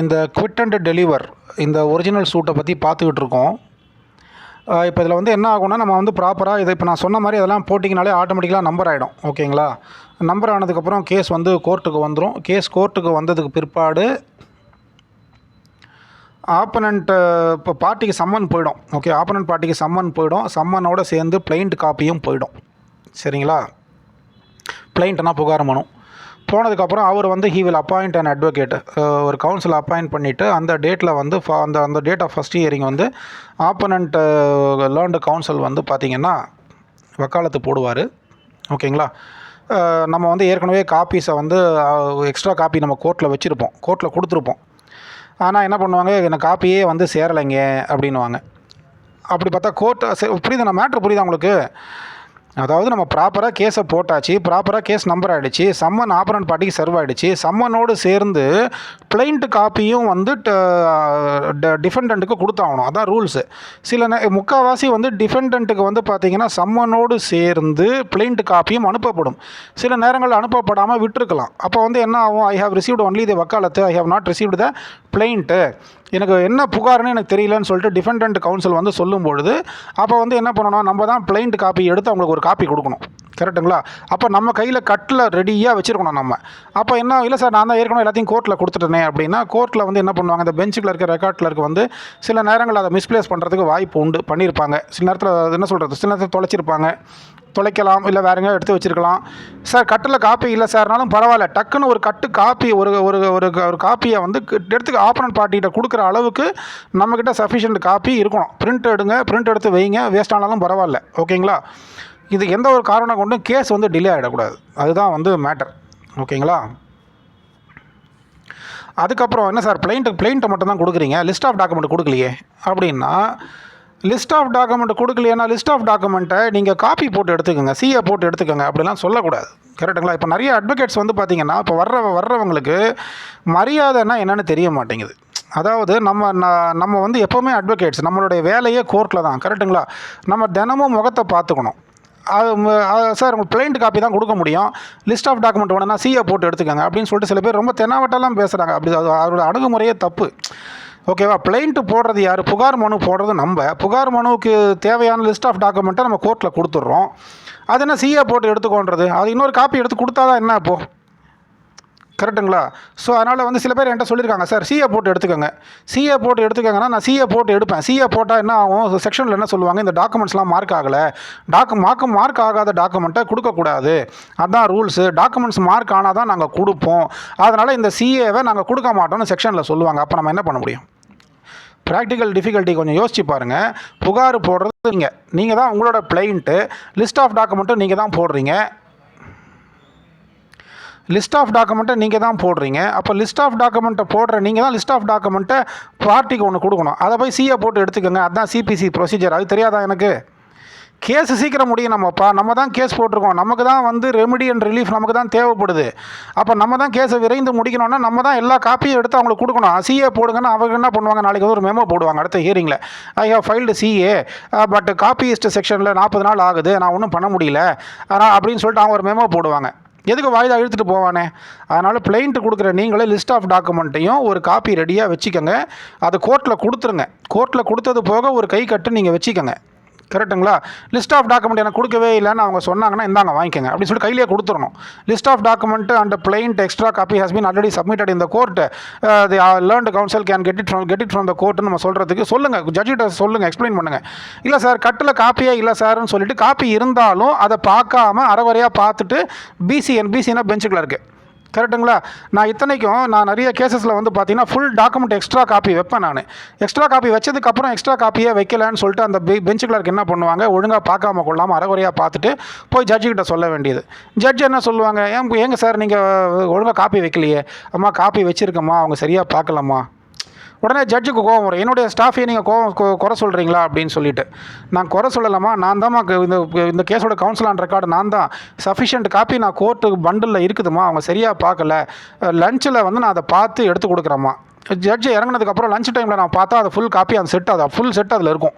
இந்த quit and deliver இந்த original சூட்டை பற்றி பார்த்துக்கிட்டு இருக்கோம். இப்போ இதில் வந்து என்ன ஆகும்னா, நம்ம வந்து ப்ராப்பராக இதை இப்போ நான் சொன்ன மாதிரி அதெல்லாம் போட்டிங்கனாலே ஆட்டோமேட்டிக்கலாக நம்பர் ஆகிடும். ஓகேங்களா? நம்பர் ஆனதுக்கப்புறம் கேஸ் வந்து கோர்ட்டுக்கு வந்துடும். கேஸ் கோர்ட்டுக்கு வந்ததுக்கு பிற்பாடு ஆப்பனண்ட் இப்போ பார்ட்டிக்கு சம்மன் போயிடும். ஓகே, ஆப்பனண்ட் பார்ட்டிக்கு சம்மன் போயிடும். சம்மனோடு சேர்ந்து பிளைண்ட் காப்பியும் போயிடும். சரிங்களா? பிளைண்ட்னா புகார் மனு போனதுக்கப்புறம் அவர் வந்து he will appoint an advocate, ஒரு கவுன்சில் அப்பாயிண்ட் பண்ணிவிட்டு அந்த டேட்டில் வந்து அந்த டேட் ஆஃப் ஃபஸ்ட் ஹியரிங் வந்து ஆப்பனண்ட் லேர்ன்டு கவுன்சில் வந்து பார்த்திங்கன்னா வக்காலத்து போடுவார். ஓகேங்களா? நம்ம வந்து ஏற்கனவே காப்பீஸை வந்து எக்ஸ்ட்ரா காப்பி நம்ம கோர்ட்டில் வச்சுருப்போம், கோர்ட்டில் கொடுத்துருப்போம். ஆனால் என்ன பண்ணுவாங்க, எனக்கு காப்பியே வந்து சேரலைங்க அப்படின்வாங்க. அப்படி பார்த்தா கோர்ட்டு புரியுது, நான் மேட்ரு புரியுதா உங்களுக்கு? அதாவது நம்ம ப்ராப்பராக கேஸை போட்டாச்சு, ப்ராப்பராக கேஸ் நம்பர் ஆகிடுச்சு, சம்மன் ஆப்பரண்ட் பார்ட்டிக்கு சர்வ் ஆகிடுச்சு, சம்மனோடு சேர்ந்து பிளைண்ட் காப்பியும் வந்து டிஃபெண்டண்ட்டுக்கு கொடுத்தாகணும். அதான் ரூல்ஸு. முக்கால்வாசி வந்து டிஃபெண்டண்ட்டுக்கு வந்து பார்த்திங்கன்னா சம்மனோடு சேர்ந்து பிளைண்ட் காப்பியும் அனுப்பப்படும். சில நேரங்களில் அனுப்பப்படாமல் விட்டுருக்கலாம். அப்போ வந்து என்ன ஆகும், I have received only the வக்காலத்து, I have not received the plaint, எனக்கு என்ன புகார்னு எனக்கு தெரியலன்னு சொல்லிட்டு டிஃபெண்டன்ட் கவுன்சில் வந்து சொல்லும் பொழுது அப்போ வந்து என்ன பண்ணணும், நம்ம தான் பிளைண்ட் காப்பி எடுத்து அவங்களுக்கு ஒரு காப்பி கொடுக்கணும். கரெக்டுங்களா? அப்போ நம்ம கையில் கட்டில் ரெடியாக வச்சுருக்கணும் நம்ம. அப்போ என்ன, இல்லை சார் நான் தான் ஏற்கனவே எல்லாத்தையும் கோர்ட்டில் கொடுத்துட்டேனே அப்படின்னா, கோர்ட்டில் வந்து என்ன பண்ணுவாங்க, இந்த பெஞ்சில் இருக்க ரெக்கார்ட் கிளர்க்கு வந்து சில நேரங்கள் அதை மிஸ்பிளேஸ் பண்ணுறதுக்கு வாய்ப்பு உண்டு, பண்ணியிருப்பாங்க. சில நேரத்தில் என்ன சொல்கிறது, சில நேரத்தில் தொலைக்கலாம், இல்லை வேறு எங்கேயோ எடுத்து வச்சுருக்கலாம். சார் கட்டில் காப்பி இல்லை சார்னாலும் பரவாயில்ல, டக்குன்னு ஒரு கட்டு காப்பி ஒரு ஒரு ஒரு காப்பியை வந்து எடுத்து ஆப்பனண்ட் பார்ட்டிகிட்ட கொடுக்குற அளவுக்கு நம்மக்கிட்ட சஃபிஷியன்ட் காப்பி இருக்கணும். பிரிண்ட் எடுத்து வைங்க, வேஸ்ட் ஆனாலும் பரவாயில்ல. ஓகேங்களா? இது எந்த ஒரு காரணம் கொண்டும் கேஸ் வந்து டிலே ஆகிடக்கூடாது, அதுதான் வந்து மேட்டர். ஓகேங்களா? அதுக்கப்புறம் என்ன சார், பிளைண்ட்டை மட்டும் தான் கொடுக்குறீங்க, லிஸ்ட் ஆஃப் டாக்குமெண்ட் கொடுக்கலையே அப்படின்னா, லிஸ்ட் ஆஃப் டாக்குமெண்ட் கொடுக்கலையேன்னா லிஸ்ட் ஆஃப் டாக்குமெண்ட்டை நீங்கள் காப்பி போட்டு எடுத்துக்கோங்க, சிஏ போட்டு எடுத்துக்கோங்க, அப்படிலாம் சொல்லக்கூடாது. கரெக்டுங்களா? இப்போ நிறைய அட்வொகேட்ஸ் வந்து பார்த்திங்கன்னா, இப்போ வர்றவங்களுக்கு மரியாதைன்னா என்னென்னு தெரிய மாட்டேங்குது. அதாவது நம்ம வந்து எப்போவுமே அட்வொகேட்ஸ், நம்மளுடைய வேலையே கோர்ட்டில் தான். கரெக்டுங்களா? நம்ம தினமும் முகத்தை பார்த்துக்கணும். சார் உங்களுக்கு பிளைண்ட் காப்பி தான் கொடுக்க முடியும், லிஸ்ட் ஆஃப் டாக்குமெண்ட் வேணும்னா சிஏ போட்டு எடுத்துக்கோங்க அப்படின்னு சொல்லிட்டு சில பேர் ரொம்ப தெனாவட்டெல்லாம் பேசுகிறாங்க. அப்படி அதோட அணுகுமுறையே தப்பு. ஓகேவா? பிளைண்ட்டு போடுறது யார், புகார் மனு போடுறது நம்ம. புகார் மனுவுக்கு தேவையான லிஸ்ட் ஆஃப் டாக்குமெண்ட்டை நம்ம கோர்ட்டில் கொடுத்துட்றோம். அது என்ன சிஏ போட்டு எடுத்துக்கோன்றது, அது இன்னொரு காப்பி எடுத்து கொடுத்தா தான் என்ன இப்போது? கரெக்டுங்களா? ஸோ அதனால் வந்து சில பேர் என்கிட்ட சொல்லியிருக்காங்க, சார் சிஏ போட்டு எடுத்துக்கோங்கன்னா நான் சிஏ போட்டு எடுப்பேன். சிஏ போட்டால் என்ன ஆகும், செக்ஷனில் என்ன சொல்லுவாங்க, இந்த டாக்குமெண்ட்ஸ்லாம் மார்க் ஆகலை, மார்க் ஆகாத டாக்குமெண்ட்டை கொடுக்கக்கூடாது, அதுதான் ரூல்ஸு, டாக்குமெண்ட்ஸ் மார்க் ஆனால் தான் நாங்கள் கொடுப்போம், அதனால் இந்த சிஏவை நாங்கள் கொடுக்க மாட்டோம்னு செக்ஷனில் சொல்லுவாங்க. அப்போ நம்ம என்ன பண்ண முடியும்? ப்ராக்டிக்கல் டிஃபிகல்ட்டி கொஞ்சம் யோசிச்சு பாருங்கள். புகார் போடுறது நீங்கள் தான், உங்களோட பிளைண்ட்டு, லிஸ்ட் ஆஃப் டாக்குமெண்ட்டும் நீங்கள் தான் போடுறீங்க. அப்போ லிஸ்ட் ஆஃப் டாக்குமெண்ட்டை போடுற நீங்கள் தான் லிஸ்ட் ஆஃப் டாக்குமெண்ட்டை பார்ட்டிக்கு ஒன்று கொடுக்கணும். அதை போய் சிஏ போட்டு எடுத்துக்கோங்க, அதுதான் சிபிசி ப்ரொசீஜர். அது தெரியாதா எனக்கு? கேஸு சீக்கிரம் முடியும். நம்ம தான் கேஸ் போட்டிருக்கோம், நமக்கு தான் வந்து ரெமிடி அண்ட் ரிலீஃப் நமக்கு தான் தேவைப்படுது. அப்போ நம்ம தான் கேஸை விரைந்து முடிக்கணும்னா நம்ம தான் எல்லா காப்பியும் எடுத்து அவங்களுக்கு கொடுக்கணும். சிஏ போடுங்கன்னா அவங்க என்ன பண்ணுவாங்க, நாளைக்கு வந்து ஒரு மெமோ போடுவாங்க அடுத்த ஹியரிங்கில், I have filed CA but copyist செக்ஷனில் 40 நாள் ஆகுது, நான் ஒன்றும் பண்ண முடியல ஆனால் அப்படின்னு சொல்லிட்டு அவங்க ஒரு மெமோ போடுவாங்க. எதுக்கு வாய்தா இழுத்துட்டு போவானே? அதனால் பிளைண்ட்டு கொடுக்குற நீங்களே லிஸ்ட் ஆஃப் டாக்குமெண்ட்டையும் ஒரு காப்பி ரெடியாக வச்சுக்கோங்க. அதை கோர்ட்டில் கொடுத்துருங்க. கோர்ட்டில் கொடுத்தது போக ஒரு கை கட்டு நீங்கள் வச்சுக்கோங்க. கரெக்டுங்களா? லிஸ்ட் ஆஃப் டாக்குமெண்ட் எனக்கு கொடுக்கவே இல்லைன்னு அவங்க சொன்னாங்கன்னா, இந்தாங்க வாங்கிக்கோங்க அப்படின்னு சொல்லிட்டு கையிலே கொடுத்துடணும். List of document and plaint extra copy has been already submitted in the court, the learned counsel can get it from the கோர்ட்னு நம்ம சொல்கிறதுக்கு சொல்லுங்கள், ஜட்ஜிட்ட சொல்லுங்கள், எக்ஸ்பிளைன் பண்ணுங்கள். இல்லை சார் கட்டில் காப்பியே இல்லை சார்னு சொல்லிட்டு காப்பி இருந்தாலும் அதை பார்க்காம அறவரையாக பார்த்துட்டு பிசினா பெஞ்சுக்குள்ள இருக்குது. கரெக்டுங்களா? நான் இத்தனைக்கும் நான் நிறைய கேசஸில் வந்து பார்த்தீங்கன்னா ஃபுல் டாக்குமெண்ட் எக்ஸ்ட்ரா காப்பி வைப்பேன். நான் எக்ஸ்ட்ரா காப்பி வச்சதுக்கப்புறம் எக்ஸ்ட்ரா காப்பியே வைக்கலன்னு சொல்லிட்டு அந்த பெஞ்ச் கிளர்க் என்ன பண்ணுவாங்க, ஒழுங்காக பார்க்காம கொள்ளாமல் அரைகுறையாக பார்த்துட்டு போய் ஜட்ஜிக்கிட்ட சொல்ல வேண்டியது. ஜட்ஜ் என்ன சொல்லுவாங்க, ஏங்க சார் நீங்கள் ஒழுங்காக காப்பி வைக்கலையே, அம்மா காப்பி வச்சுருக்கம்மா, அவங்க சரியாக பார்க்கலாமா. உடனே ஜட்ஜுக்கு கோவம் வரும், என்னுடைய ஸ்டாஃபையை நீங்கள் குறை சொல்கிறீங்களா அப்படின்னு சொல்லிட்டு. நான் குறை சொல்லலாமா, நான் தான் இந்த கேஸோட கவுன்சில் ஆன் ரெக்கார்டு நான் தான், சஃபிஷியன்ட் காப்பி நான் கோர்ட்டு பண்டிலில் இருக்குதுமா, அவங்க சரியாக பார்க்கல, லஞ்சில் வந்து நான் அதை பார்த்து எடுத்து கொடுக்குறேம்மா ஜட்ஜ் இறங்கினதுக்கப்புறம் லஞ்ச் டைமில் நான் பார்த்தா அது ஃபுல் காப்பி அந்த செட், அது ஃபுல் செட் அதில் இருக்கும்.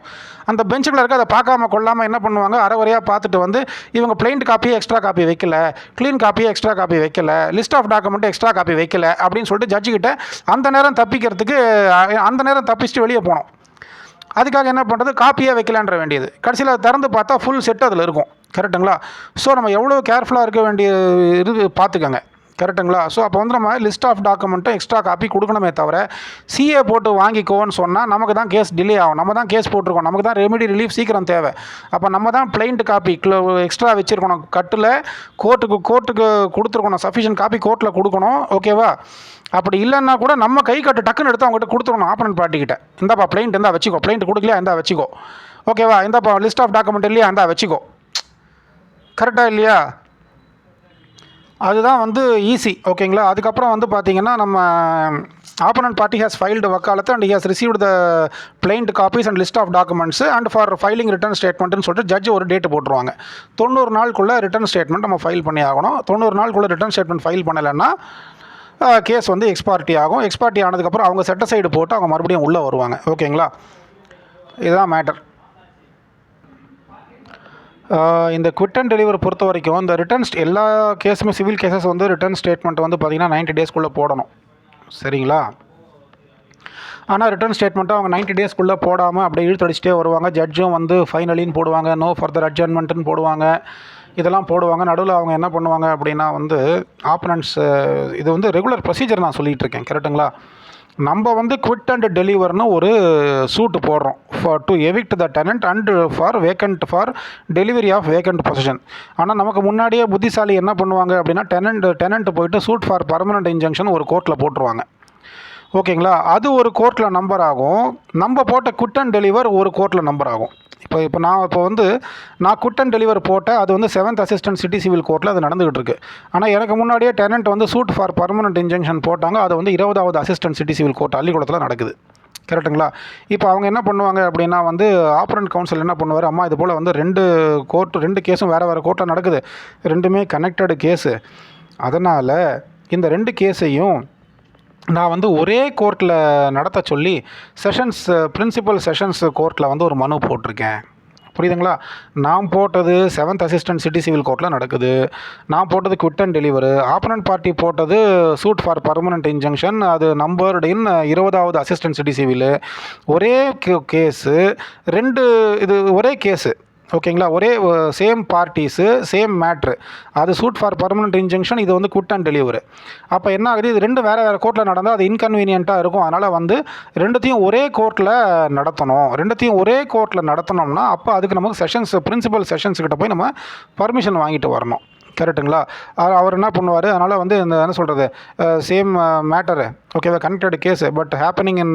அந்த பெஞ்சுக்குள்ள இருக்க அதை பார்க்காம கொள்ளாமல் என்ன பண்ணுவாங்க, அரைவரையாக பார்த்துட்டு வந்து இவங்க பிளைண்ட் காப்பியை எக்ஸ்ட்ரா காப்பி வைக்கல, க்ளீன் காப்பியை எக்ஸ்ட்ரா காப்பி வைக்கல, list of document extra copy வைக்கல அப்படின்னு சொல்லிட்டு ஜட்ஜுக்கிட்ட அந்த நேரம் தப்பிக்கிறதுக்கு அந்த நேரம் தப்பிச்சுட்டு வெளியே போனோம். அதுக்காக என்ன பண்ணுறது, காப்பியே வைக்கலான்ற வேண்டியது. கடைசியில் திறந்து பார்த்தா ஃபுல் செட் அதில் இருக்கும். கரெக்டுங்களா? ஸோ நம்ம எவ்வளோ கேர்ஃபுல்லாக இருக்க வேண்டிய இது பார்த்துக்கோங்க. கரெக்டுங்களா? ஸோ அப்போ வந்து நம்ம லிஸ்ட் ஆஃப் டாக்குமெண்ட்டும் எக்ஸ்ட்ரா காப்பி கொடுக்கணுமே தவிர சிஏ போட்டு வாங்கிக்கோன்னு சொன்னால் நமக்கு தான் கேஸ் டிலே ஆகும். நம்ம தான் கேஸ் போட்டிருக்கோம், நமக்கு தான் ரெமிடி ரிலீஃப் சீக்கிரம் தேவை. அப்போ நம்ம தான் பிளைண்ட் காப்பி எக்ஸ்ட்ரா வச்சுருக்கணும். கட்டில் கோர்ட்டுக்கு கொடுத்துருக்கணும், சஃபிஷியன்ட் காப்பி கோர்ட்டில் கொடுக்கணும். ஓகேவா? அப்படி இல்லைன்னா கூட நம்ம கை கட்டு டக்குன்னு எடுத்து அவங்ககிட்ட கொடுத்துடணும். ஆப்பனன்ட் பார்ட்டிக்கிட்ட இந்தாப்பா பிளைண்ட் இருந்தால் வச்சுக்கோ, பிளைண்ட் கொடுக்கலையா இருந்தால் வச்சுக்கோ, ஓகேவா, இந்தாப்பா லிஸ்ட் ஆஃப் டாக்குமெண்ட் இல்லையா இருந்தால் வச்சுக்கோ. கரெக்டாக இல்லையா? அதுதான் வந்து ஈஸி. ஓகேங்களா? அதுக்கப்புறம் வந்து பார்த்திங்கன்னா நம்ம ஆப்பனன்ட் பார்ட்டி ஹேஸ் ஃபைல்டு வக்காலத்து and has received the plaint copies and list of documents and for filing return ஸ்டேட்மெண்ட்னு சொல்லிட்டு ஜட்ஜ் ஒரு டேட்டு போட்டுருவாங்க. 90 நாளுக்குள்ளே ரிட்டர்ன் ஸ்டேட்மெண்ட் நம்ம ஃபைல் பண்ணி ஆகணும். 90 நாளுக்குள்ளே ரிட்டர்ன் ஸ்டேட்மெண்ட் ஃபைல் பண்ணலைன்னா கேஸ் வந்து எக்ஸ்பார்ட்டி ஆகும். எக்ஸ்பார்ட்டி ஆனதுக்கப்புறம் அவங்க செட்டசைடு போட்டு அவங்க மறுபடியும் உள்ளே வருவாங்க. ஓகேங்களா? இதுதான் மேட்டர். இந்த குவிட் அண்ட் டெலிவரி பொறுத்த வரைக்கும் இந்த ரிட்டர்ன் எல்லா கேஸுமே சிவில் கேசஸ் வந்து ரிட்டர்ன் ஸ்டேட்மெண்ட் வந்து பார்த்திங்கன்னா 90 டேஸ்க்குள்ளே போடணும். சரிங்களா? ஆனால் ரிட்டர்ன் ஸ்டேட்மெண்ட்டும் அவங்க 90 டேஸ்க்குள்ளே போடாமல் அப்படியே இழுத்தடிச்சிட்டே வருவாங்க. ஜட்ஜும் வந்து ஃபைனலின்னு போடுவாங்க, நோ ஃபர்தர் அட்ஜர்ன்மெண்ட்டுன்னு போடுவாங்க, இதெல்லாம் போடுவாங்க. நடுவில் அவங்க என்ன பண்ணுவாங்க அப்படின்னா வந்து ஆப்பனன்ட்ஸ், இது வந்து ரெகுலர் ப்ரொசீஜர் நான் சொல்லிகிட்டு இருக்கேன். கரெக்டுங்களா? நம்ம வந்து குவிட் அண்ட் டெலிவர்னு ஒரு சூட்டு போடுறோம் for to evict the tenant and for vacant for delivery of vacant position. ஆனால் நமக்கு முன்னாடியே புத்திசாலி என்ன பண்ணுவாங்க அப்படின்னா டெனன்ட் போயிட்டு சூட் ஃபார் பர்மனெண்ட் இன்ஜங்ஷன் ஒரு கோர்ட்டில் போட்டுருவாங்க. ஓகேங்களா? அது ஒரு கோர்ட்டில் நம்பர் ஆகும். நம்ம போட்ட குவிட் அண்ட் டெலிவர் ஒரு கோர்ட்டில் நம்பர் ஆகும். இப்போ நான் குவிட் அண்ட் டெலிவர் போட்டேன், அது வந்து 7th அசிஸ்டன்ட் சிட்டி சிவில் கோர்ட்டில் அது நடந்துகிட்டு இருக்கு. ஆனால் எனக்கு முன்னாடியே டெனன்ட் வந்து சூட் ஃபார் பர்மனெண்ட் இன்ஜங்ஷன் போட்டாங்க, அது வந்து 20th assistant city civil court அள்ளிக்குளத்தில் நடக்குது. கரெக்டுங்களா? இப்போ அவங்க என்ன பண்ணுவாங்க அப்படின்னா வந்து ஆப்பரண்ட் கவுன்சில் என்ன பண்ணுவார், அம்மா இது போல் வந்து 2 கேஸும் வேறு கோர்ட்டில் நடக்குது, ரெண்டுமே கனெக்டடு கேஸு, அதனால் இந்த 2 கேஸையும் நான் வந்து ஒரே கோர்ட்டில் நடத்த சொல்லி பிரின்சிபல் செஷன்ஸ் கோர்ட்டில் வந்து ஒரு மனு போட்டிருக்கேன். புரியுதுங்களா? நான் போட்டது 7th அசிஸ்டன்ட் சிட்டி சிவில் கோர்ட்டில் நடக்குது, நான் போட்டது quit and Deliveroo, opponent party போட்டது சூட் ஃபார் பர்மனெண்ட் இன்ஜங்ஷன், அது நம்பர்டு இன் 20th அசிஸ்டன்ட் சிட்டி சிவிலு. ஒரே கேஸு, இது ஒரே கேஸு. ஓகேங்களா? ஒரே சேம் பார்ட்டிஸு, சேம் மேட்ரு, அது சூட் ஃபார் பர்மனெண்ட் இன்ஜங்ஷன், இது வந்து குவிட் அண்ட் டெலிவரு. அப்போ என்ன ஆகுது, இது 2 வேறு கோர்ட்டில் நடந்தால் அது இன்கன்வீனியண்ட்டாக இருக்கும். அதனால் வந்து 2த்தையும் ஒரே கோர்ட்டில் நடத்தணும். 2த்தையும் ஒரே கோர்ட்டில் நடத்தணும்னா அப்போ அதுக்கு நமக்கு பிரின்சிபல் செஷன்ஸ்கிட்ட போய் நம்ம பர்மிஷன் வாங்கிட்டு வரணும். கரெக்டுங்களா? அவர் என்ன பண்ணுவார், அதனால் வந்து இந்த என்ன சொல்கிறது, சேம் மேட்டரு, ஓகேவா, connected case, but happening in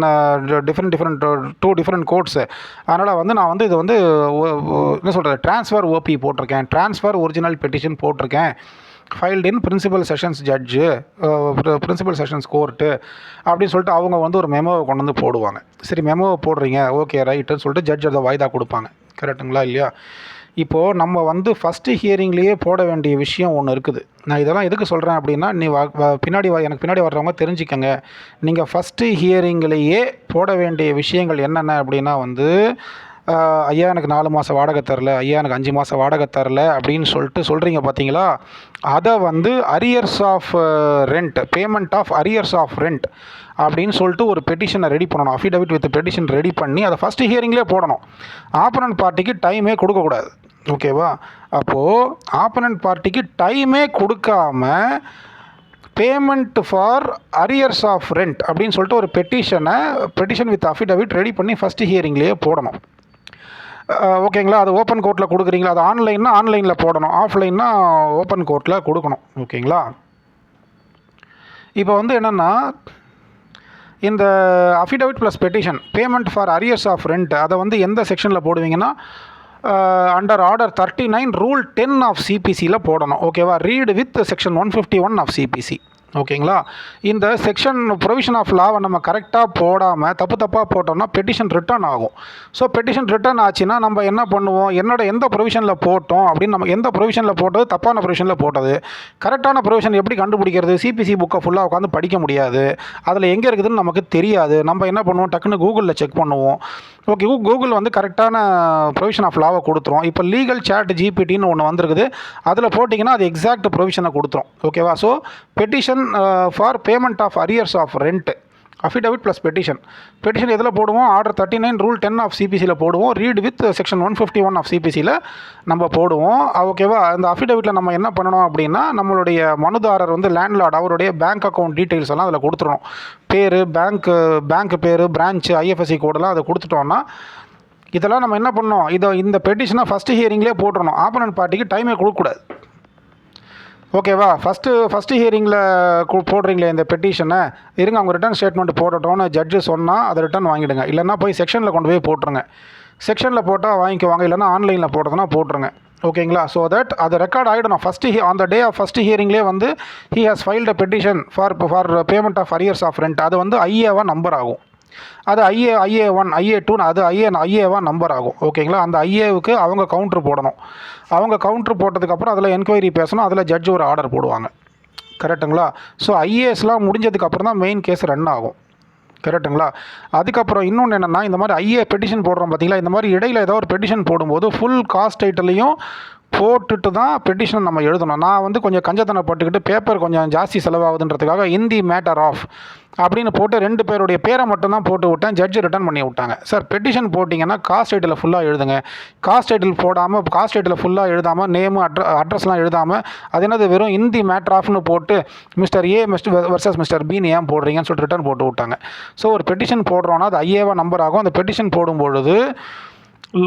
two different courts. அதனால் வந்து நான் வந்து இது வந்து என்ன சொல்கிறது, ட்ரான்ஸ்ஃபர் ஓபி போட்டிருக்கேன், ட்ரான்ஸ்ஃபர் ஒரிஜினல் பெட்டிஷன் போட்டிருக்கேன், filed in principal sessions judge, principal sessions court அப்படின்னு சொல்லிட்டு அவங்க வந்து ஒரு மெமோவை கொண்டு வந்து போடுவாங்க. சரி, மெமோவை போடுறீங்க, ஓகே ரைட்டுன்னு சொல்லிட்டு ஜட்ஜ் அதை வாய்தா கொடுப்பாங்க. கரெக்டுங்களா இல்லையா? இப்போது நம்ம வந்து ஃபஸ்ட்டு ஹியரிங்லேயே போட வேண்டிய விஷயம் ஒன்று இருக்குது. நான் இதெல்லாம் எதுக்கு சொல்கிறேன் அப்படின்னா, எனக்கு பின்னாடி வர்றவங்க தெரிஞ்சுக்கங்க. நீங்கள் ஃபஸ்ட்டு ஹியரிங்லேயே போட வேண்டிய விஷயங்கள் என்னென்ன அப்படின்னா வந்து, ஐயா எனக்கு 4 மாதம் வாடகை தரல, ஐயா எனக்கு 5 மாதம் வாடகை தரல அப்படின்னு சொல்கிறீங்க பார்த்தீங்களா, அதை வந்து arrears of rent, payment of arrears of rent அப்படின்னு சொல்லிட்டு ஒரு பெட்டிஷனை ரெடி பண்ணணும். அஃபிடவிட் வித் பெட்டிஷன் ரெடி பண்ணி அதை ஃபஸ்ட்டு ஹியரிங்லேயே போடணும். ஆப்பனன்ட் பார்ட்டிக்கு டைமே கொடுக்கக்கூடாது. ஓகேவா? அப்போது ஆப்பனன்ட் பார்ட்டிக்கு டைமே கொடுக்காம payment for arrears of rent அப்படின்னு சொல்லிட்டு ஒரு பெட்டிஷன் வித் அஃபிடவிட் ரெடி பண்ணி ஃபஸ்ட்டு ஹியரிங்லேயே போடணும். ஓகேங்களா? அது ஓப்பன் கோர்ட்டில் கொடுக்குறீங்களா, அது ஆன்லைனில் போடணும், ஆஃப்லைன்னா ஓப்பன் கோர்ட்டில் கொடுக்கணும். ஓகேங்களா? இப்போ வந்து என்னென்னா, இந்த affidavit plus petition payment for arrears of rent அதை வந்து எந்த செக்ஷனில் போடுவீங்கன்னா, அண்டர் ஆர்டர் 39 ரூல் 10 ஆஃப் சிபிசியில் போடணும். ஓகேவா? Read with section 151 of CPC. ஓகேங்களா. இந்த செக்ஷன் ப்ரொவிஷன் ஆஃப் லாவை நம்ம கரெக்டாக போடாமல் தப்பாக போட்டோம்னா பெட்டிஷன் ரிட்டர்ன் ஆகும். ஸோ பெட்டிஷன் ரிட்டர்ன் ஆச்சுன்னா நம்ம என்ன பண்ணுவோம், என்னோட எந்த ப்ரொவிஷனில் போட்டோம் அப்படின்னு, நம்ம எந்த ப்ரொவிஷனில் போட்டது தப்பான ப்ரொவிஷனில் போட்டது, கரெக்டான ப்ரொவிஷன் எப்படி கண்டுபிடிக்கிறது, சிபிசி புக்கை ஃபுல்லாக உட்காந்து படிக்க முடியாது, அதில் எங்கே இருக்குதுன்னு நமக்கு தெரியாது. நம்ம என்ன பண்ணுவோம், டக்குன்னு கூகுளில் செக் பண்ணுவோம். ஓகே, கூகுள் வந்து கரெக்டான ப்ரொவிஷன் ஆஃப் லாவை கொடுத்துரும். இப்போ லீகல் சாட் ஜிபிடின்னு ஒன்று வந்திருக்குது, அதில் போட்டிங்கன்னா அது எக்ஸாக்ட் ப்ரொவிஷனை கொடுத்துரும். ஓகேவா. So petition for payment of arrears of rent, affidavit plus petition எதில் போடுவோம், ஆர்டர் 39 ரூல் 10 ஆஃப் சிபிசியில் போடுவோம், ரீட் வித் செக்ஷன் 151 ஆஃப் சிபிசியில் நம்ம போடுவோம். ஓகேவா. அந்த அஃபிடவிட்டில் நம்ம என்ன பண்ணணும் அப்படின்னா, நம்மளுடைய மனுதாரர் வந்து லேண்ட்லார்ட், அவருடைய பேங்க் அக்கௌண்ட் டீட்டெயில்ஸ் எல்லாம் அதில் கொடுத்துடணும். பேர், பேங்க் பேர், பிரான்ச்சு, ஐஎஃப்எஸ்சி கோடெல்லாம் அதை கொடுத்துட்டோன்னா இதெல்லாம் நம்ம என்ன பண்ணோம், இந்த பெட்டிஷனை ஃபஸ்ட்டு ஹியரிங்லேயே போட்டுடணும். ஆப்போனன்ட் பார்ட்டிக்கு டைமே கொடுக்கக்கூடாது. ஓகேவா. ஃபஸ்ட்டு ஹியரிங்கில் போடுறீங்களே இந்த பெட்டிஷனை, இருங்க அவங்க ரிட்டர்ன் ஸ்டேட்மெண்ட் போடட்டோன்னு ஜட்ஜு சொன்னால் அதை ரிட்டர்ன் வாங்கிடுங்க. இல்லைன்னா போய் செக்ஷனில் கொண்டு போய் போட்டுருங்க. செக்ஷனில் போட்டால் வாங்கிக்குவாங்க, இல்லைனா ஆன்லைனில் போட்டதுன்னா போட்டுருங்க. ஓகேங்களா. ஸோ தட் அது ரெக்கார்ட் ஆகிடணும். On the day of first ஹியரிங்லேயே வந்து he has filed a petition for payment of arrears of rent. அது வந்து ஐஏவாக நம்பர் ஆகும். அது ஐஏ1 ஐஏ2 அது ஐஏவாக நம்பர் ஆகும். ஓகேங்களா. அந்த ஐஏவுக்கு அவங்க கவுண்ட்ரு போடணும். அவங்க கவுண்ட்ரு போட்டதுக்கப்புறம் அதில் என்கொயரி பேசணும். அதில் ஜட்ஜ் ஒரு ஆர்டர் போடுவாங்க. கரெக்டுங்களா. ஸோ ஐஏஎஸ்லாம் முடிஞ்சதுக்கப்புறம் தான் மெயின் கேஸ் ரன் ஆகும். கரெக்டுங்களா. அதுக்கப்புறம் இன்னொன்று என்னென்னா, இந்த மாதிரி ஐஏ பெட்டிஷன் போடுறோம் பார்த்தீங்களா, இந்த மாதிரி இடையில் ஏதோ ஒரு பெட்டிஷன் போடும்போது ஃபுல் காஸ்ட் டைட்டிலையும் போட்டுட்டு தான் பெட்டிஷன் நம்ம எழுதணும். நான் வந்து கொஞ்சம் கஞ்சத்தனப்பட்டுக்கிட்டு பேப்பர் கொஞ்சம் ஜாஸ்தி செலவாகுதுன்றதுக்காக இந்தி மேட்டர் ஆஃப் அப்படின்னு போட்டு 2 பேருடைய பேரை மட்டும்தான் போட்டு விட்டேன். ஜட்ஜு ரிட்டர்ன் பண்ணி விட்டாங்க. சார் பெட்டிஷன் போட்டிங்கன்னா காஸ்ட் டைட்டில் ஃபுல்லாக எழுதுங்க. காஸ்ட் டைட்டில் ஃபுல்லாக எழுதாமல் நேமு அட்ரஸ்லாம் எழுதாமல் அது என்னது வெறும் இந்தி மேட்டர் ஆஃப்னு போட்டு மிஸ்டர் ஏ வர்சஸ் மிஸ்டர் பின்னு ஏன் போடுறீங்கன்னு சொல்லிட்டு ரிட்டர்ன் போட்டு விட்டாங்க. ஸோ ஒரு பெட்டிஷன் போடுறோன்னா அது ஐஏவா நம்பர் ஆகும். அந்த பெட்டிஷன் போடும்பொழுது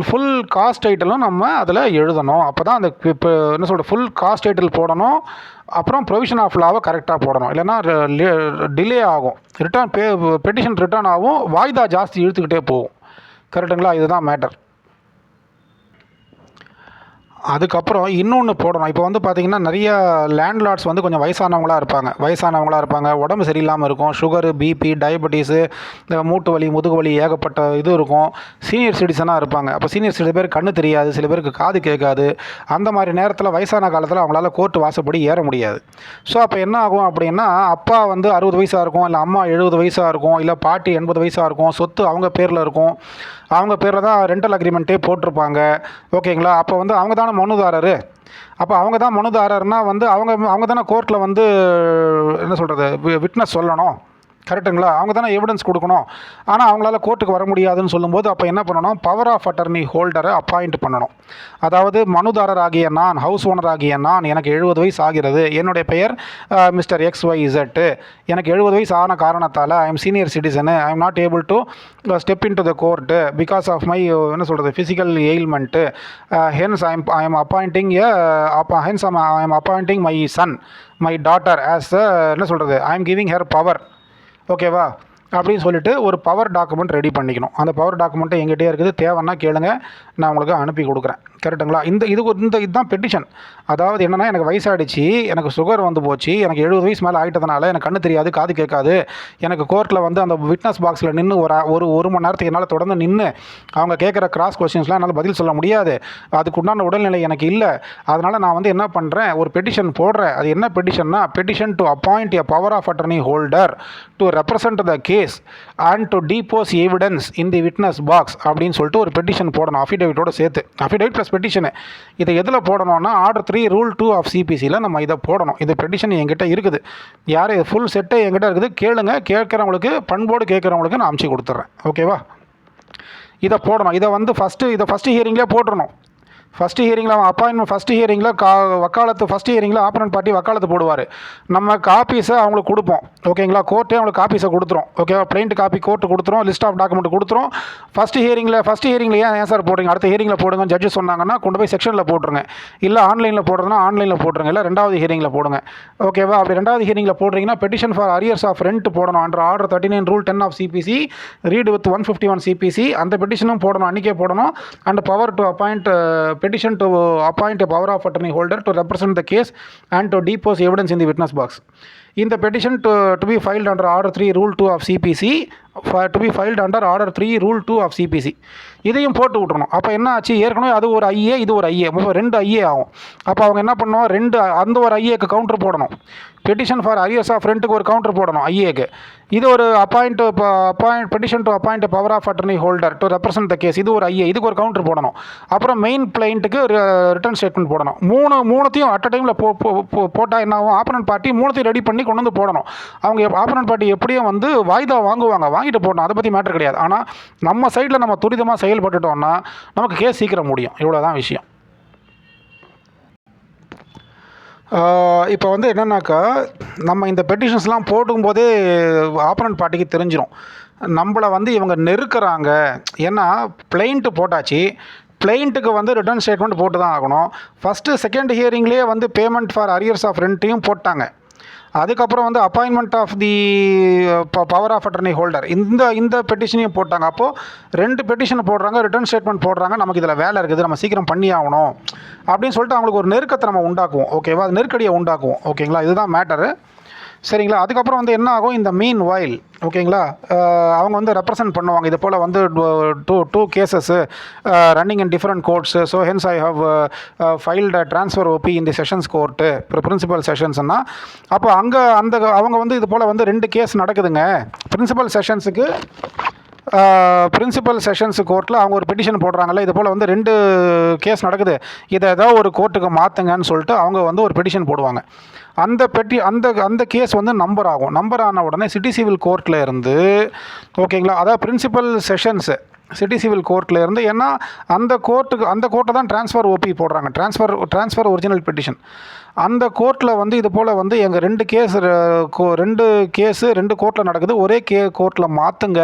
ஃபுல் காஸ்ட் டைட்டிலும் நம்ம அதில் எழுதணும். அப்போ தான் அந்த இப்போ என்ன சொல்கிறது, ஃபுல் காஸ்ட் டைட்டில் போடணும். அப்புறம் ப்ரொவிஷன் ஆஃப் லாவை கரெக்டாக போடணும். இல்லைனா டிலே ஆகும், பெட்டிஷன் ரிட்டர்ன் ஆகும், வாய்தா ஜாஸ்தி இழுத்துக்கிட்டே போகும். கரெக்டுங்களா. இதுதான் மேட்டர். அதுக்கப்புறம் இன்னொன்று போடணும். இப்போ வந்து பார்த்திங்கன்னா நிறைய லேண்ட்லார்ட்ஸ் வந்து கொஞ்சம் வயசானவங்களாக இருப்பாங்க. உடம்பு சரியில்லாமல் இருக்கும். சுகரு, பிபி, டயபெட்டிஸு, மூட்டு வலி, முதுகு வலி, ஏகப்பட்ட இது இருக்கும். சீனியர் சிட்டிசனாக இருப்பாங்க. அப்போ சில பேர் கண்ணு தெரியாது, சில பேருக்கு காது கேட்காது. அந்த மாதிரி நேரத்தில் வயசான காலத்தில் அவங்களால கோர்ட்டு வாசப்படி ஏற முடியாது. ஸோ அப்போ என்ன ஆகும் அப்படின்னா, அப்பா வந்து 60 வயசாக இருக்கும், இல்லை அம்மா 70 வயசாக இருக்கும், இல்லை பாட்டி 80 வயசாக இருக்கும். சொத்து அவங்க பேரில் இருக்கும். அவங்க பேரில் தான் ரெண்டல் அக்ரிமெண்ட்டே போட்டிருப்பாங்க. ஓகேங்களா. அப்போ வந்து அவங்க தானே மனுதாரர். அப்போ அவங்க தான் மனுதாரர்னால் வந்து அவங்க தானே கோர்ட்டில் வந்து என்ன சொல்கிறது, விட்னஸ் சொல்லணும். கரெக்டுங்களா. அவங்க தானே எவிடன்ஸ் கொடுக்கணும். ஆனால் அவங்களால கோர்ட்டுக்கு வர முடியாதுன்னு சொல்லும்போது அப்போ என்ன பண்ணணும், பவர் ஆஃப் அட்டர்னி ஹோல்டரை அப்பாயிண்ட் பண்ணணும். அதாவது மனுதாரர் ஆகிய நான், ஹவுஸ் ஓனர் ஆகிய நான், எனக்கு 70 வயசு ஆகிறது, என்னுடைய பெயர் மிஸ்டர் XYZ, எனக்கு 70 வயசு ஆன காரணத்தால் I am senior citizen, I am not able to step in to the court because of my என்ன சொல்கிறது physical ailment, hence I am appointing my son, my daughter as என்ன சொல்கிறது, I am giving her power. ஓகேவா. அப்படின்னு சொல்லிட்டு ஒரு power document ready பண்ணிக்கணும். அந்த பவர் டாக்குமெண்ட்டு எங்கிட்டே இருக்குது, தேவைன்னா கேளுங்க, நான் உங்களுக்கு அனுப்பி கொடுக்குறேன். கரெக்டுங்களா. இதுதான் பெட்டிஷன். அதாவது என்னென்னா, எனக்கு வயசாகிடுச்சு, எனக்கு சுகர் வந்து போச்சு, எனக்கு 70 வயசு மேலே ஆகிட்டதுனால எனக்கு கண்ணு தெரியாது, காது கேட்காது, எனக்கு கோர்ட்டில் வந்து அந்த விட்னஸ் பாக்ஸில் நின்று ஒரு மணி நேரத்துக்கு என்னால் தொடர்ந்து நின்று அவங்க கேட்குற கிராஸ் கொஸ்டின்ஸ்லாம் என்னால் பதில் சொல்ல முடியாது, அதுக்குண்டான உடல்நிலை எனக்கு இல்லை. அதனால் நான் வந்து என்ன பண்ணுறேன், ஒரு பெட்டிஷன் போடுறேன். அது என்ன பெட்டிஷன்னா, petition to appoint a power of attorney holder to represent the case and to depose evidence in the witness box அப்படின்னு சொல்லிட்டு ஒரு பெட்டிஷன் போடணும். அஃபிடேவிட்டோட சேர்த்து, அஃபிடேவிட் ப்ளஸ் பெட்டிஷனு. இதை எதில் போடணும்னா, ஆர்டர் 3 ரூல் 2 ஆஃப் சிபிசியில் நம்ம இதை போடணும். இந்த பெட்டிஷன் என்கிட்ட இருக்குது, யார் ஃபுல் செட்டே என்கிட்ட இருக்குது, கேளுங்க, கேட்குறவங்களுக்கு பண்போடு கேட்குறவங்களுக்கு நான் அமுச்சு கொடுத்துட்றேன். ஓகேவா. இதை போடணும். இதை வந்து ஃபஸ்ட்டு ஹியரிங்லேயே போட்டுடணும். ஃபஸ்ட்டு ஹியரிங்கில் ஃபஸ்ட்டு ஹியரிங்கில் ஃபஸ்ட்டு ஹியரிங்கில் ஆப்போனன்ட் பார்ட்டி வக்காலத்து போடுவார். நம்ம காப்பீஸை அவங்களுக்கு கொடுப்போம். ஓகேங்களா. கோர்ட்டே அவங்களுக்கு காப்பீஸை கொடுத்துரும். ஓகேவா. பிளைண்ட் காப்பி கோர்ட்டு கொடுத்துரும், லிஸ்ட் ஆஃப் டாக்குமெண்ட் கொடுத்துரும். ஃபஸ்ட்டு ஹியரிங்கில் ஏன் சார் போடுறீங்க, அடுத்த ஹியரிங்கில் போடுங்க ஜட்ஜு சொன்னாங்கன்னா கொண்டு போய் செக்ஷனில் போட்டுருங்க. இல்லை ஆன்லைனில் போடுறதுனா ஆன்லைனில் போட்டுருங்க, இல்லை 2வது ஹியரிங்கில் போடுங்க. ஓகேவா. அப்படி 2வது ஹியரிங்கில் போடுறீங்கன்னா petition for arrears of rent போடணும். Under order 39 rule 10 of CPC, read with 151 CPC. அந்த பெட்டிஷனும் போடணும், அன்றைக்கே போடணும். And power to appoint petition to appoint a power of attorney holder to represent the case and to depose evidence in the witness box. இந்த petition to be filed under order 3 rule 2 of CPC to be filed under order 3 rule 2 of CPC இதையும் போட்டு விட்றணும். அப்போ என்ன ஆச்சு, ஏற்கனவே அது ஒரு IA இது ஒரு ஐஏ, ரெண்டு ஐஏ ஆகும். அப்போ அவங்க என்ன பண்ணுவோம், ரெண்டு அந்த ஒரு ஐஏக்கு கவுண்டர் போடணும். பெட்டிஷன் ஃபார் அரியர்ஸ் ஆஃப் ரெண்ட்டுக்கு ஒரு கவுண்டர் போடணும் ஐஏக்கு. இது ஒரு petition to appoint power of attorney holder to represent the case, இது ஒரு ஐஏ, இதுக்கு ஒரு கவுண்டர் போடணும். அப்புறம் மெயின் பிளைண்ட்டுக்கு ரிட்டர்ன் ஸ்டேட்மெண்ட் போடணும். மூணுத்தையும் அட் அ டைமில் போட்டால் என்ன ஆகும், ஆப்பனன்ட் பார்ட்டி மூணுத்தையும் ரெடி பண்ணி கொண்டு வந்து போடணும். அவங்க ஆப்பனன்ட் பார்ட்டி எப்படியும் வந்து வாய்தா வாங்கிட்டு போடணும், அதை பற்றி மேட்டர் கிடையாது. ஆனால் நம்ம சைடில் நம்ம துரிதமாக செயல்பட்டுட்டோம்னா நமக்கு கேஸ் சீக்கிரம் முடியும். இவ்வளோதான் விஷயம். இப்போ வந்து என்னென்னாக்கா, நம்ம இந்த பெட்டிஷன்ஸ்லாம் போடும்போதே ஆப்பனன்ட் பார்ட்டிக்கு தெரிஞ்சிடும் நம்மளை வந்து இவங்க நெருக்கிறாங்க. ஏன்னா பிளைண்ட்டு போட்டாச்சு, பிளைண்ட்டுக்கு வந்து ரிட்டர்ன் ஸ்டேட்மெண்ட் போட்டு தான் ஆகணும். ஃபஸ்ட்டு செகண்ட் ஹியரிங்லேயே வந்து பேமெண்ட் ஃபார் அரியர்ஸ் ஆஃப் ரெண்ட்டையும் போட்டாங்க. அதுக்கப்புறம் வந்து appointment of the power of attorney holder இந்த பெட்டிஷனையும் போட்டாங்க. அப்போது ரெண்டு பெட்டிஷன் போடுறாங்க, ரிட்டர்ன் ஸ்டேட்மெண்ட் போடுறாங்க. நமக்கு இதில் வேலை இருக்குது, நம்ம சீக்கிரம் பண்ணி ஆகணும் அப்படின்னு சொல்லிட்டு அவங்களுக்கு ஒரு நெருக்கத்தை நம்ம உண்டாக்குவோம். ஓகேவா, அது நெருக்கடியை உண்டாக்குவோம். ஓகேங்களா, இதுதான் மேட்டரு. சரிங்களா. அதுக்கப்புறம் வந்து என்ன ஆகும், இந்த மீன் வாயில் ஓகேங்களா, அவங்க வந்து ரெப்ரசன்ட் பண்ணுவாங்க. இது போல் வந்து two cases running in different courts. So hence I have filed transfer OP in the sessions court principal செஷன்ஸ்னால், அப்போ அங்கே அவங்க வந்து இது போல் வந்து 2 கேஸ் நடக்குதுங்க. பிரின்சிபல் செஷன்ஸ் கோர்ட்டில் அவங்க ஒரு பெட்டிஷன் போடுறாங்கல்ல, இது போல் வந்து 2 கேஸ் நடக்குது, இதை ஏதாவது ஒரு கோர்ட்டுக்கு மாற்றுங்கன்னு சொல்லிட்டு அவங்க வந்து ஒரு பெட்டிஷன் போடுவாங்க. அந்த கேஸ் வந்து நம்பர் ஆகும். நம்பர் ஆன உடனே சிட்டி சிவில் கோர்ட்டில் இருந்து ஓகேங்களா, அதாவது பிரின்சிபல் செஷன்ஸு சிட்டி சிவில் கோர்ட்டில் இருந்து, ஏன்னா அந்த கோர்ட்டை தான் ட்ரான்ஸ்ஃபர் ஓபி போடுறாங்க, ட்ரான்ஸ்ஃபர் ஒரிஜினல் பெட்டிஷன். அந்த கோர்ட்டில் வந்து இது போல் வந்து எங்கள் 2 கேஸு 2 கோர்ட்டில் நடக்குது, ஒரே கோர்ட்டில் மாற்றுங்க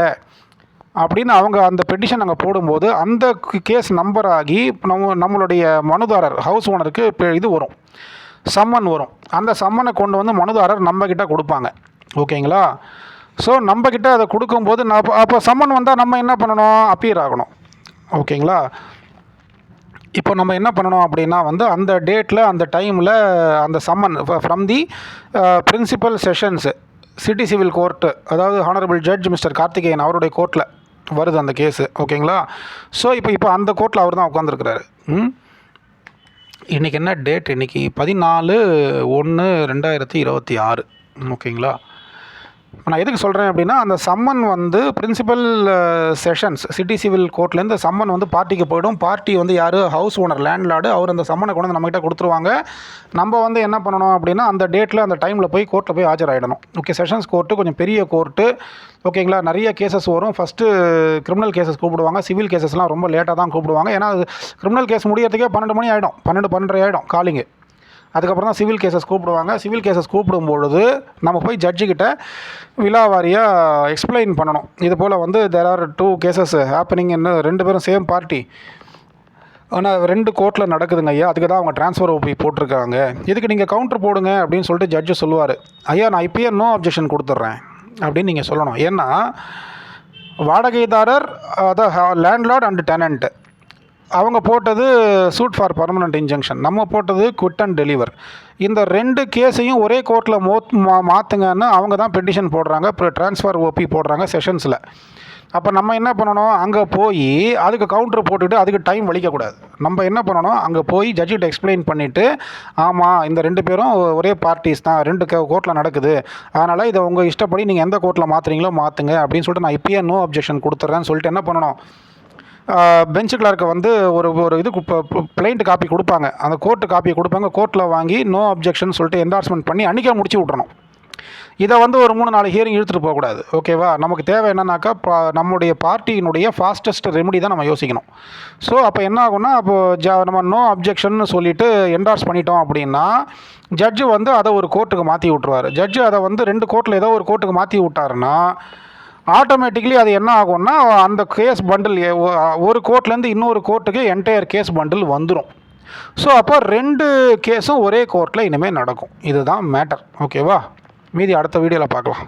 அப்படின்னு அவங்க அந்த பெட்டிஷன் நாங்கள் போடும்போது அந்த கேஸ் நம்பர் ஆகி நம்மளுடைய மனுதாரர் ஹவுஸ் ஓனருக்கு இது வரும், சம்மன் வரும். அந்த சம்மனை கொண்டு வந்து மனுதாரர் நம்மக்கிட்ட கொடுப்பாங்க. ஓகேங்களா. ஸோ நம்மக்கிட்ட அதை கொடுக்கும்போது அப்போ சம்மன் வந்தால் நம்ம என்ன பண்ணணும், அப்பியர் ஆகணும். ஓகேங்களா. இப்போ நம்ம என்ன பண்ணணும் அப்படின்னா வந்து அந்த டேட்டில் அந்த டைமில் அந்த summon from the principal sessions city civil court, அதாவது ஹானரபிள் ஜட்ஜ் மிஸ்டர் கார்த்திகேயன் அவருடைய கோர்ட்டில் வருது அந்த கேஸு. ஓகேங்களா. ஸோ இப்போ அந்த கோர்ட்டில் அவர் தான் உட்காந்துருக்கிறாரு. இன்றைக்கி என்ன டேட், இன்றைக்கி 14/1/2026. ஓகேங்களா. நான் எதுக்கு சொல்கிறேன் அப்படின்னா, அந்த சம்மன் வந்து பிரின்சிபல் செஷன்ஸ் சிட்டி சிவில் கோர்ட்லேருந்து சம்மன் வந்து பார்ட்டிக்கு போய்டும். பார்ட்டி வந்து யார், ஹவுஸ் ஓனர், லேண்ட்லார்டு. அவர் அந்த சம்மனை கொண்டு வந்து நம்மகிட்ட கொடுத்துருவாங்க. நம்ம வந்து என்ன பண்ணணும் அப்படின்னா அந்த டேட்டில் அந்த டைமில் போய் கோர்ட்டில் போய் ஆஜராகிடணும். ஓகே. செஷன்ஸ் கோர்ட்டு கொஞ்சம் பெரிய கோர்ட்டு. ஓகேங்களா. நிறைய கேசஸ் வரும். ஃபஸ்ட்டு கிரிமினல் கேசஸ் கூப்பிடுவாங்க, சிவில் கேசஸ்லாம் ரொம்ப லேட்டாக தான் கூப்பிடுவாங்க. ஏன்னா கிரிமினல் கேஸ் முடியறதுக்கே 12 மணி ஆகிடும், 12:30 ஆகிடும் காலிங்கு. அதுக்கப்புறம் தான் சிவில் கேசஸ் கூப்பிடுவாங்க. சிவில் கேசஸ் கூப்பிடும்பொழுது நம்ம போய் ஜட்ஜுக்கிட்ட விலாவாரியாக எக்ஸ்பிளைன் பண்ணணும். இது போல் வந்து தேர் ஆர் 2 கேசஸ் ஹேப்பனிங், 2 பேரும் சேம் பார்ட்டி, ஆனால் 2 கோர்ட்டில் நடக்குதுங்க ஐயா, அதுக்கு தான் அவங்க ட்ரான்ஸ்ஃபர் ஓபி போட்டிருக்காங்க, இதுக்கு நீங்கள் கவுண்டர் போடுங்க அப்படின்னு சொல்லிட்டு ஜட்ஜு சொல்லுவார். ஐயா நான் இப்பயே நோ அப்ஜெக்ஷன் கொடுத்துட்றேன் அப்படின்னு நீங்கள் சொல்லணும். ஏன்னா வாடகைதாரர், அதான் லேண்ட்லார்ட் அண்ட் டெனண்ட், அவங்க போட்டது சூட் ஃபார் பர்மனெண்ட் இன்ஜங்ஷன், நம்ம போட்டது குவிட் அண்ட் டெலிவர். இந்த 2 கேஸையும் ஒரே கோர்ட்டில் மாற்றுங்கன்னு அவங்க தான் பெட்டிஷன் போடுறாங்க, ட்ரான்ஸ்ஃபர் ஓபி போடுறாங்க செஷன்ஸில். அப்போ நம்ம என்ன பண்ணணும், அங்கே போய் அதுக்கு கவுண்டர் போட்டுட்டு அதுக்கு டைம் வலிக்கக்கூடாது. நம்ம என்ன பண்ணணும், அங்கே போய் ஜட்ஜிட்ட எக்ஸ்பிளைன் பண்ணிவிட்டு, ஆமாம் இந்த 2 பேரும் ஒரே பார்ட்டிஸ் தான், 2 கோர்ட்டில் நடக்குது, அதனால் இதை உங்கள் இஷ்டப்படி நீங்கள் எந்த கோர்ட்டில் மாற்றுறீங்களோ மாற்றுங்க அப்படின்னு சொல்லிட்டு நான் இப்பயே நோ அப்ஜெக்ஷன் கொடுத்துட்றேன்னு சொல்லிட்டு என்ன பண்ணணும், பெஞ்சு கிளார்க்கு வந்து ஒரு இது பிளைண்ட் காப்பி கொடுப்பாங்க, அந்த கோர்ட்டு காப்பியை கொடுப்பாங்க, கோர்ட்டில் வாங்கி நோ அப்ஜெக்ஷன் சொல்லிட்டு என்டார்ஸ்மெண்ட் பண்ணி அன்றைக்கே முடிச்சு விட்றணும். இதை வந்து ஒரு 3-4 ஹியரிங் இழுத்துட்டு போகக்கூடாது. ஓகேவா. நமக்கு தேவை என்னன்னாக்கா நம்முடைய பார்ட்டியினுடைய ஃபாஸ்டஸ்ட் ரெமெடி தான் நம்ம யோசிக்கணும். ஸோ அப்போ என்ன ஆகும்னா, அப்போது நம்ம நோ அப்ஜெக்ஷன் சொல்லிவிட்டு என்டார்ஸ் பண்ணிட்டோம் அப்படின்னா ஜட்ஜு வந்து அதை ஒரு கோர்ட்டுக்கு மாற்றி விட்ருவார். ஜட்ஜு அதை வந்து 2 கோர்ட்டில் ஏதோ ஒரு கோர்ட்டுக்கு மாற்றி விட்டாருன்னா ஆட்டோமேட்டிக்கலி அது என்ன ஆகும்னா அந்த கேஸ் பண்டில் ஒரு கோர்ட்லேருந்து இன்னொரு கோர்ட்டுக்கு என்டையர் கேஸ் பண்டில் வந்துடும். ஸோ அப்போ 2 கேஸும் ஒரே கோர்ட்டில் இனிமேல் நடக்கும். இதுதான் மேட்டர். ஓகேவா. மீதி அடுத்த வீடியோவில் பார்க்கலாம்.